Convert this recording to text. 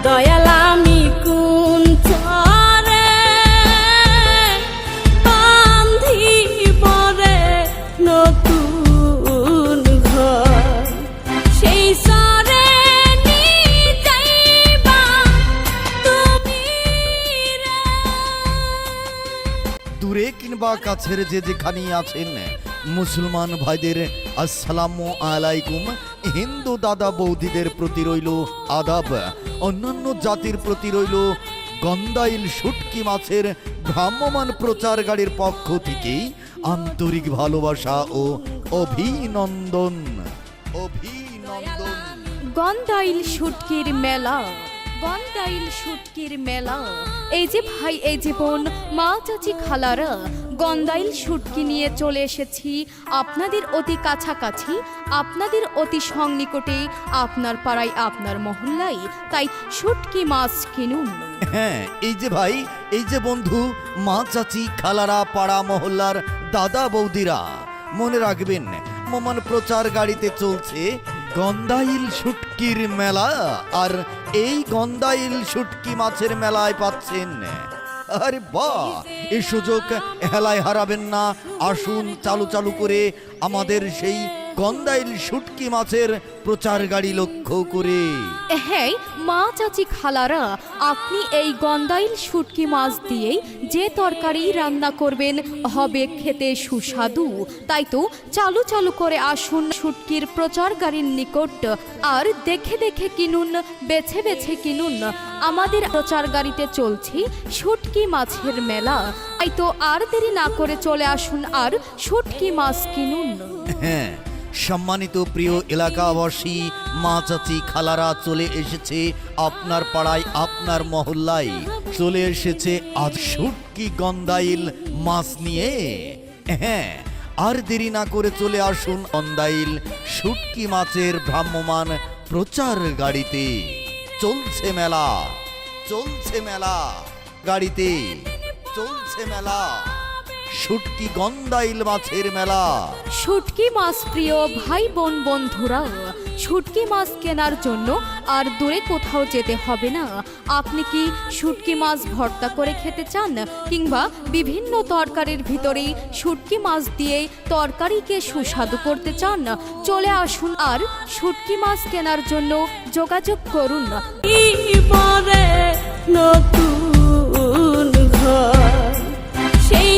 দয়াল আমি কোন চরে বান্ধিব রে নতুন ঘর, সেই চরে নিয়ে যাইবা তুমি রে। দূরে কিংবা কাছের যে যেখানেই আছেন মুসলমান ভাইদের আসসালামু আলাইকুম। হিন্দু দাদা বৌদিদের প্রতি রইল আদাব, অন্যান্য জাতির প্রতি রইল গন্দাইল শুটকি মাছের ভ্রাম্যমান প্রচার গাড়ির পক্ষ থেকে আন্তরিক ভালোবাসা ও অভিনন্দন। অভিনন্দন। গন্দাইল শুটকির মেলা, গন্দাইল শুটকির মেলা। এই যে ভাই, এই যে বোন, মা চাচি খালারা, গন্দাইল শুটকি নিয়ে চলে এসেছি আপনাদের অতি কাছাকাছি, আপনাদের অতি সন্নিকটে, আপনার পাড়ায়, আপনার মহল্লায়। তাই শুটকি মাছ কিনুন। হ্যাঁ, এই যে ভাই, এই যে বন্ধু, মা চাচি খালারা, পাড়া মহল্লার দাদা বৌদিরা, মনে রাখবেন মমান প্রচার গাড়িতে চলছে গন্দাইল শুটকির মেলা। আর এই গন্দাইল শুটকি মাছের মেলায় পাচ্ছেন, আরে বাহ, এই সুযোগ হেলায় হারাবেন না। আসুন চালু চালু করে আমাদের সেই গন্দাইল শুটকি মাছের প্রচার গাড়ি লক্ষ্য করে। হ্যাঁ মা চাচি খালারা, আপনি এই গন্দাইল শুটকি মাছ দিয়েই যে তরকারি রান্না করবেন হবে খেতে সুস্বাদু। তাই তো চালু চালু করে আসুন শুটকির প্রচার গাড়ির নিকট, আর দেখে দেখে কিনুন, বেছে বেছে কিনুন। আমাদের প্রচার গাড়িতে চলছে শুটকি মাছের মেলা। তাই তো আর দেরি না করে চলে আসুন আর শুটকি মাছ কিনুন। হ্যাঁ, সম্মানিত প্রিয় এলাকাবাসী, মা চাচি খালারা, চলে এসেছে আপনার পাড়ায়, আপনার মহল্লায়, চলে এসেছে আজ শুটকি গন্দাইল মাছ নিয়ে। হ্যাঁ, আর দেরি না করে চলে আসুন গন্দাইল শুটকি মাছের ভ্রাম্যমান প্রচার গাড়িতে। চলছে মেলা, চলছে মেলা, গাড়িতে চলছে মেলা, শুটকি গন্দাইল মাছের মেলা। শুটকি মাছ প্রিয় ভাই বোন বন্ধুরা, শুটকি মাছ কেনার জন্য আর দূরে কোথাও যেতে হবে না। আপনি কি শুটকি মাছ ভর্তা করে খেতে চান, কিংবা বিভিন্ন তরকারির ভিতরে শুটকি মাছ দিয়ে তরকারিকে সুস্বাদু করতে চান, চলে আসুন আর শুটকি মাছ কেনার জন্য যোগাযোগ করুন। নতুন ঘর, সেই